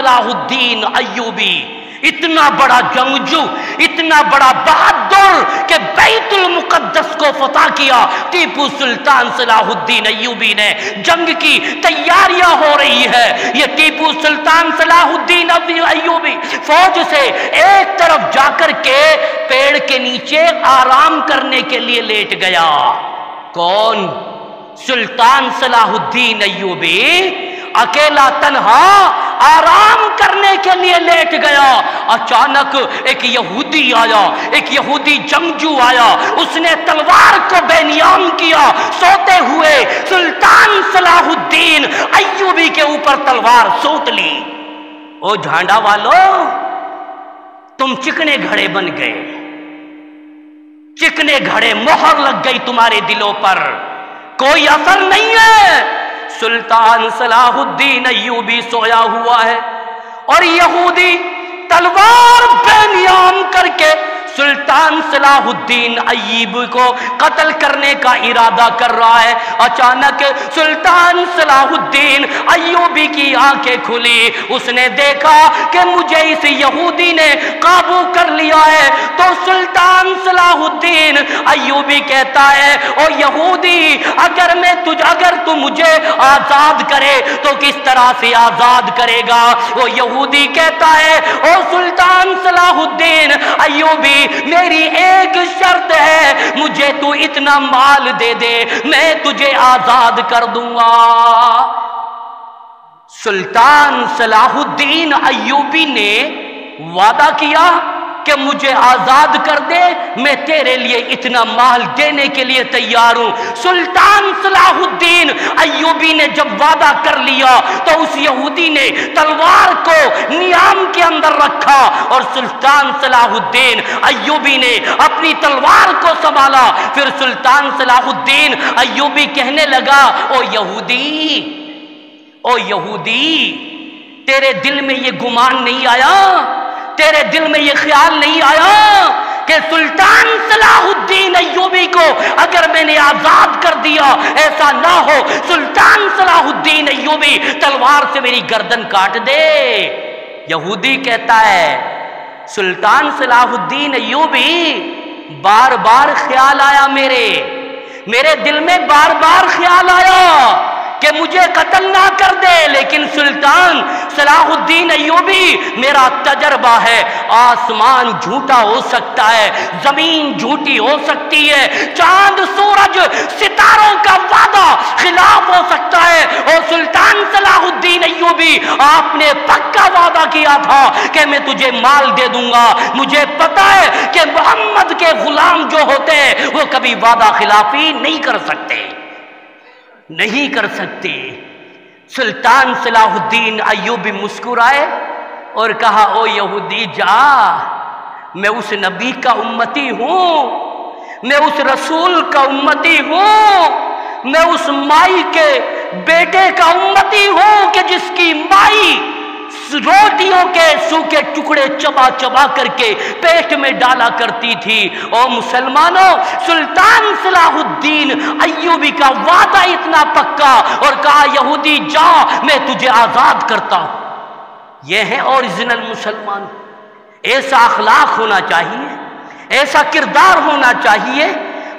صلاح الدین ایوبی، اتنا بڑا جنگجو، اتنا بڑا بہادر کہ بیت المقدس کو فتح کیا ٹیپو سلطان صلاح الدین ایوبی نے۔ جنگ کی تیاریاں ہو رہی ہے، یہ ٹیپو سلطان صلاح الدین ایوبی فوج سے ایک طرف جا کر کے پیڑ کے نیچے آرام کرنے کے لیے لیٹ گیا۔ کون؟ سلطان صلاح الدین ایوبی اکیلا تنہا آرام کرنے کے لیے لیٹ گیا۔ اچانک ایک یہودی آیا، ایک یہودی جنگجو آیا، اس نے تلوار کو بے نیام کیا، سوتے ہوئے سلطان صلاح الدین ایوبی کے اوپر تلوار سوت لی۔ او جھانڈا والو، تم چکنے گھڑے بن گئے، چکنے گھڑے، مہر لگ گئی تمہارے دلوں پر، کوئی اثر نہیں ہے۔ سلطان صلاح الدین ایوبی سویا ہوا ہے اور یہودی تلوار بے نیام کر کے سلطان صلاح الدین ایوبی کو قتل کرنے کا ارادہ کر رہا ہے۔ اچانک سلطان صلاح الدین ایوبی کی آنکھیں کھلی، اس نے دیکھا کہ مجھے اس یہودی نے قابو کر لیا ہے، تو سلطان صلاح الدین ایوبی کہتا ہے، او یہودی، اگر تو مجھے آزاد کرے تو کس طرح سے آزاد کرے گا؟ وہ یہودی کہتا ہے، او سلطان صلاح الدین ایوبی، میری ایک شرط ہے، مجھے تو اتنا مال دے دے، میں تجھے آزاد کر دوں گا۔ سلطان صلاح الدین ایوبی نے وعدہ کیا کہ مجھے آزاد کر دے، میں تیرے لیے اتنا مال دینے کے لیے تیار ہوں۔ سلطان صلاح الدین ایوبی نے جب وعدہ کر لیا تو اس یہودی نے تلوار کو نیام کے اندر رکھا اور سلطان صلاح الدین ایوبی نے اپنی تلوار کو سنبھالا۔ پھر سلطان صلاح الدین ایوبی کہنے لگا، او یہودی، تیرے دل میں یہ گمان نہیں آیا، تیرے دل میں یہ خیال نہیں آیا کہ سلطان صلاح الدین ایوبی کو اگر میں نے آزاد کر دیا، ایسا نہ ہو سلطان صلاح الدین ایوبی تلوار سے میری گردن کاٹ دے؟ یہودی کہتا ہے، سلطان صلاح الدین ایوبی، بار بار خیال آیا، میرے دل میں بار بار خیال آیا کہ مجھے قتل نہ کر دے، لیکن سلطان صلاح الدین ایوبی، میرا تجربہ ہے، آسمان جھوٹا ہو سکتا ہے، زمین جھوٹی ہو سکتی ہے، چاند سورج ستاروں کا وعدہ خلاف ہو سکتا ہے، اور سلطان صلاح الدین ایوبی، آپ نے پکا وعدہ کیا تھا کہ میں تجھے مال دے دوں گا۔ مجھے پتا ہے کہ محمد کے غلام جو ہوتے ہیں وہ کبھی وعدہ خلافی نہیں کر سکتے۔ سلطان صلاح الدین ایوبی مسکرائے اور کہا، او یہودی جا، میں اس نبی کا امتی ہوں، میں اس رسول کا امتی ہوں، میں اس مائی کے بیٹے کا امتی ہوں کہ جس کی مائی روٹیوں کے سوکھے ٹکڑے چبا چبا کر کے پیٹ میں ڈالا کرتی تھی۔ او مسلمانوں، سلطان صلاح الدین ایوبی کا وعدہ اتنا پکا اور کہا، یہودی جا، میں تجھے آزاد کرتا ہوں۔ یہ ہے اوریجنل مسلمان، ایسا اخلاق ہونا چاہیے، ایسا کردار ہونا چاہیے۔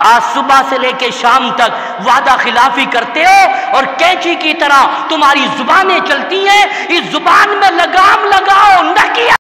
آج صبح سے لے کے شام تک وعدہ خلافی کرتے ہو اور کینچی کی طرح تمہاری زبانیں چلتی ہیں، اس زبان میں لگا